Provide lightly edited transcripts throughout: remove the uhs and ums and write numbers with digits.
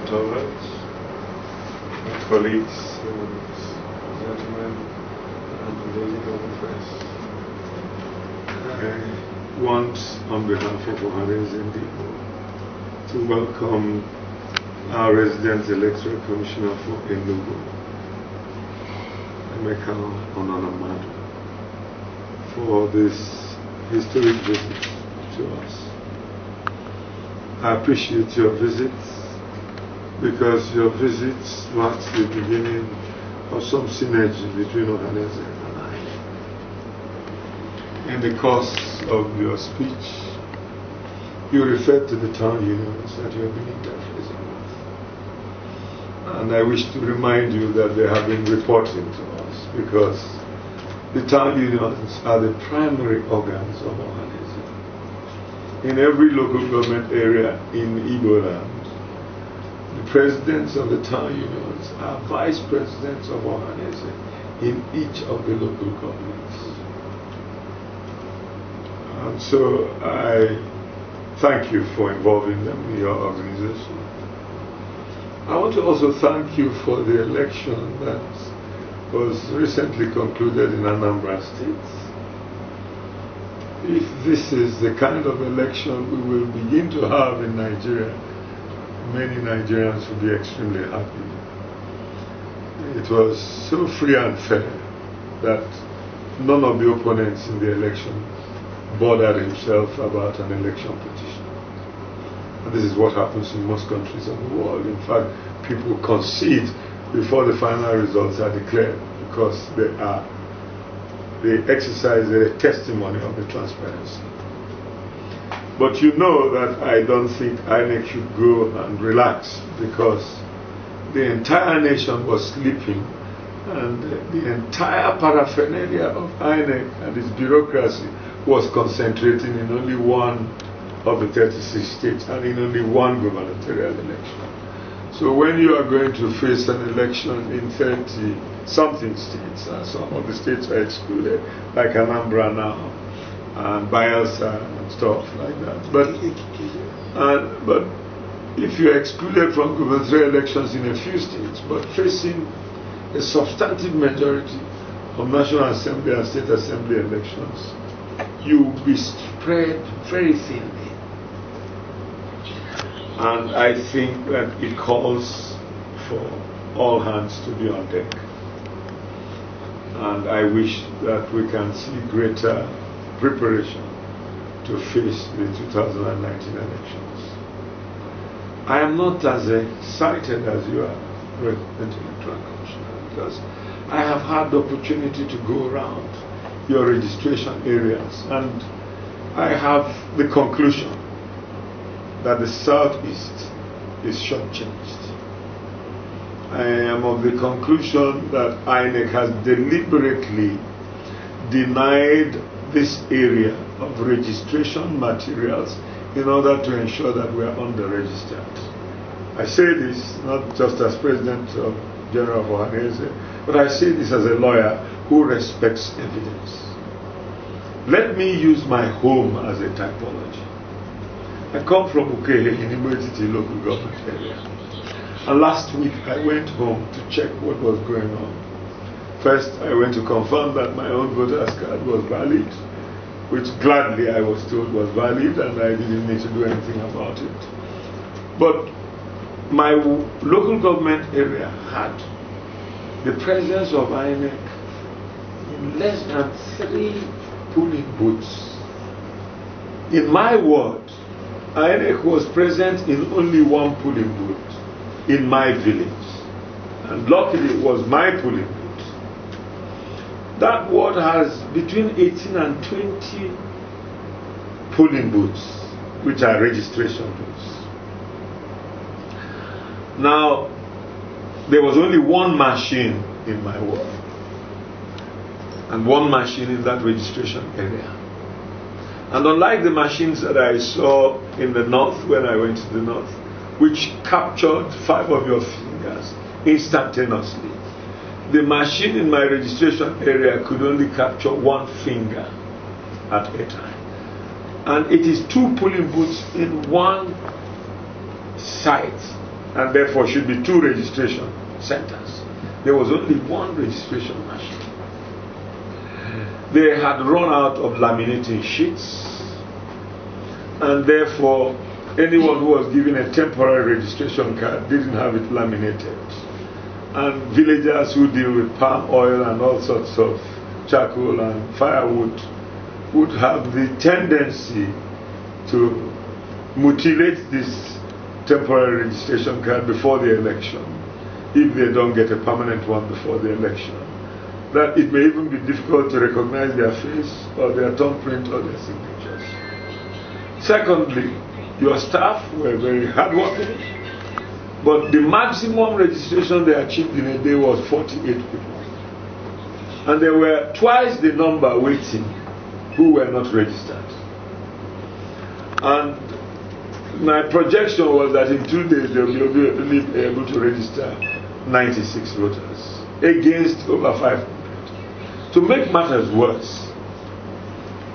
tolerance, my colleagues, gentlemen, and ladies of the press. I want, on behalf of Ohanaeze Ndigbo, to welcome our resident electoral commissioner for Ndigbo, Emeka Onanamadu, for this historic visit to us. I appreciate your visit because your visit marks the beginning of some synergy between Ohanaeze and I. In the course of your speech, you referred to the town unions that you have been interfacing with. And I wish to remind you that they have been reporting to us because the town unions are the primary organs of Ohanaeze. In every local government area in Igbo land, the presidents of the town unions are vice presidents of Ohanaeze in each of the local governments. And so I thank you for involving them in your organization. I want to also thank you for the election that was recently concluded in Anambra State. If this is the kind of election we will begin to have in Nigeria, many Nigerians will be extremely happy. It was so free and fair that none of the opponents in the election bothered himself about an election petition. And this is what happens in most countries of the world. In fact, people concede before the final results are declared because they exercise a testimony of the transparency. But you know that I don't think INEC should go and relax because the entire nation was sleeping and the entire paraphernalia of INEC and its bureaucracy was concentrating in only one of the 36 states and in only one gubernatorial election. So when you are going to face an election in 30-something states, and some of the states are excluded, like Anambra now, and Bayelsa and stuff like that. But if you're excluded from gubernatorial elections in a few states, but facing a substantive majority of National Assembly and State Assembly elections, you will be spread very thinly. And I think that it calls for all hands to be on deck. And I wish that we can see greater preparation to face the 2019 elections. I am not as excited as you are, President Electoral Commissioner, because I have had the opportunity to go around your registration areas and I have the conclusion that the Southeast is shortchanged. I am of the conclusion that INEC has deliberately denied this area of registration materials in order to ensure that we are under-registered. I say this not just as President of General of Ohanaeze, but I say this as a lawyer who respects evidence. Let me use my home as a typology. I come from Ukehe in Imo local government area. And last week I went home to check what was going on. First, I went to confirm that my own voter's card was valid, which gladly I was told was valid and I didn't need to do anything about it. But my local government area had the presence of INEC in less than 3 polling booths. In my ward, INEC was present in only 1 polling booth in my village. And luckily it was my polling booth. That ward has between 18 and 20 polling booths, which are registration booths. Now, there was only 1 machine in my ward and 1 machine in that registration area. And unlike the machines that I saw in the north when I went to the north, which captured 5 of your fingers instantaneously, the machine in my registration area could only capture 1 finger at a time. And it is 2 polling booths in 1 site and therefore should be 2 registration centers. There was only 1 registration machine. They had run out of laminating sheets, and therefore anyone who was given a temporary registration card didn't have it laminated. And villagers who deal with palm oil and all sorts of charcoal and firewood would have the tendency to mutilate this temporary registration card before the election, if they don't get a permanent one before the election. That it may even be difficult to recognize their face or their thumbprint or their signatures. Secondly, your staff were very hardworking, but the maximum registration they achieved in a day was 48 people. And there were twice the number waiting who were not registered. And my projection was that in 2 days they will be able to register 96 voters against over 500. To make matters worse,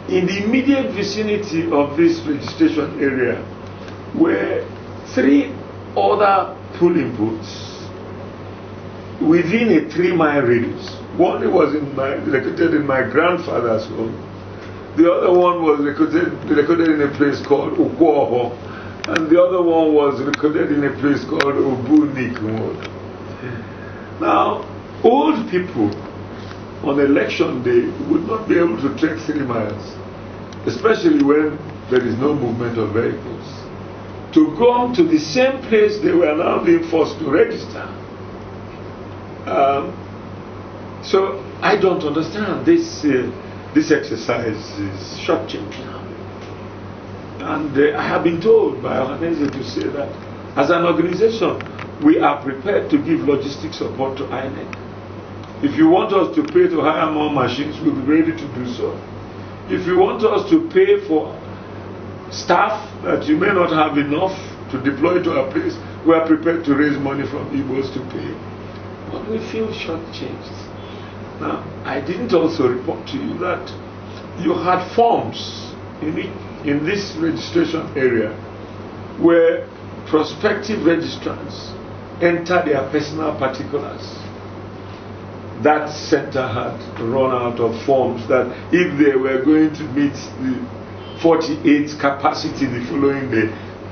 in the immediate vicinity of this registration area were 3 other polling booths within a 3-mile radius. One was located in my grandfather's home. The other one was recorded in a place called Ukwoho, and the other one was recorded in a place called Obunikmo. Now, old people on election day would not be able to trek 3 miles, especially when there is no movement of vehicles, to go to the same place they were now being forced to register. So I don't understand this. This exercise is shortchanged now, and I have been told by Ohanaeze to say that as an organization we are prepared to give logistic support to INEC. If you want us to pay to hire more machines, we'll be ready to do so. If you want us to pay for staff that you may not have enough to deploy to our place, we are prepared to raise money from Igbos to pay. But we feel shortchanged. Now, I didn't also report to you that you had forms in this registration area where prospective registrants enter their personal particulars. That center had run out of forms that if they were going to meet the 48 capacity the following day,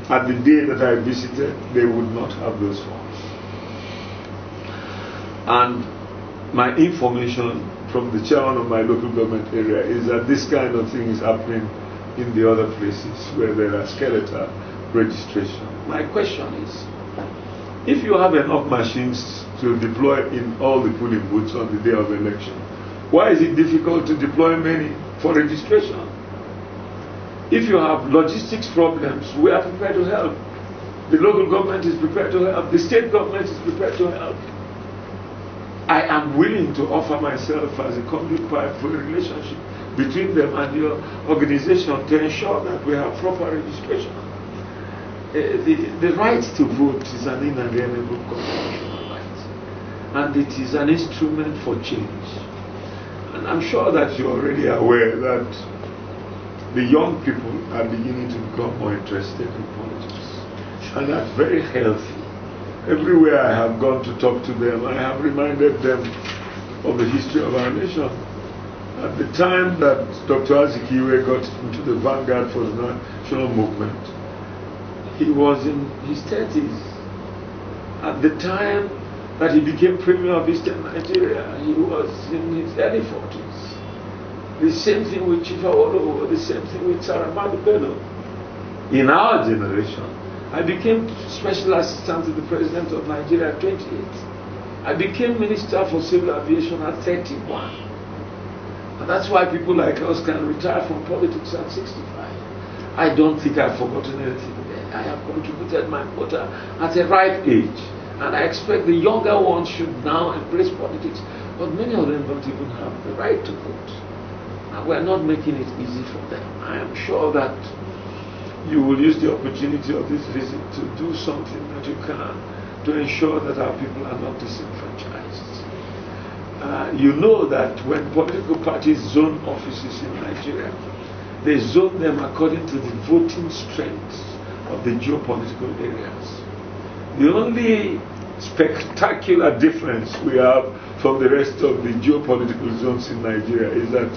at the day that I visited, they would not have those forms. And my information from the chairman of my local government area is that this kind of thing is happening in the other places where there are skeletal registration. My question is, if you have enough machines to deploy in all the polling booths on the day of election, why is it difficult to deploy many for registration? If you have logistics problems, we are prepared to help. The local government is prepared to help. The state government is prepared to help. I am willing to offer myself as a conduit pipe for a relationship between them and your organization to ensure that we have proper registration. The right to vote is an inalienable constitutional right, and it is an instrument for change. And I'm sure that you're already aware that the young people are beginning to become more interested in politics, and that's very healthy. Everywhere I have gone to talk to them, I have reminded them of the history of our nation. At the time that Dr. Azikiwe got into the vanguard for the national movement, he was in his 30s. At the time that he became Premier of Eastern Nigeria, he was in his early 40s. The same thing with Chief Awolowo, the same thing with Saramadu Bello. In our generation, I became Special Assistant to the President of Nigeria at 28. I became Minister for Civil Aviation at 31. And that's why people like us can retire from politics at 65. I don't think I've forgotten anything there. I have contributed my quota at a ripe age. And I expect the younger ones should now embrace politics. But many of them don't even have the right to vote. And we're not making it easy for them. I am sure that you will use the opportunity of this visit to do something that you can to ensure that our people are not disenfranchised. You know that when political parties zone offices in Nigeria, they zone them according to the voting strength of the geopolitical areas. The only spectacular difference we have from the rest of the geopolitical zones in Nigeria is that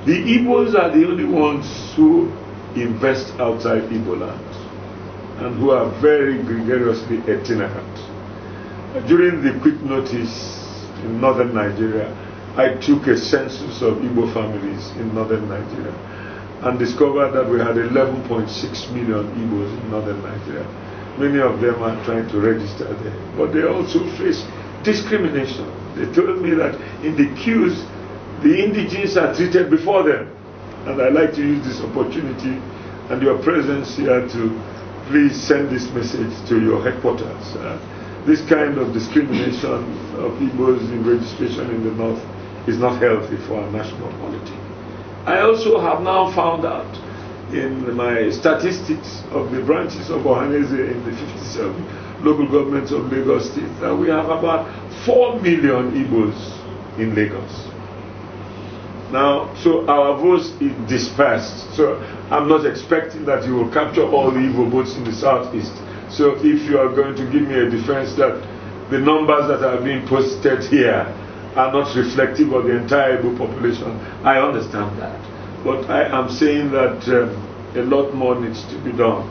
the Igbos are the only ones who invest outside Igbo land and who are very gregariously itinerant. During the quick notice in northern Nigeria, I took a census of Igbo families in northern Nigeria and discovered that we had 11.6 million Igbos in northern Nigeria. Many of them are trying to register there, but they also face discrimination. They told me that in the queues, the indigenes are treated before them. And I'd like to use this opportunity and your presence here to please send this message to your headquarters. This kind of discrimination of Igbos in registration in the north is not healthy for our national polity. I also have now found out in my statistics of the branches of Ohanaeze in the 57 local governments of Lagos State that we have about 4 million Igbos in Lagos. Now, so our votes is dispersed. So I'm not expecting that you will capture all the Igbo votes in the southeast. So if you are going to give me a defense that the numbers that are being posted here are not reflective of the entire Igbo population, I understand that. But I am saying that a lot more needs to be done.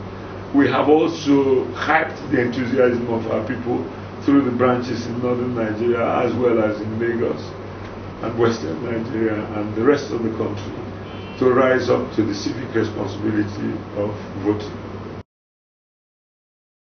We have also hyped the enthusiasm of our people through the branches in northern Nigeria as well as in Lagos and western Nigeria and the rest of the country to rise up to the civic responsibility of voting.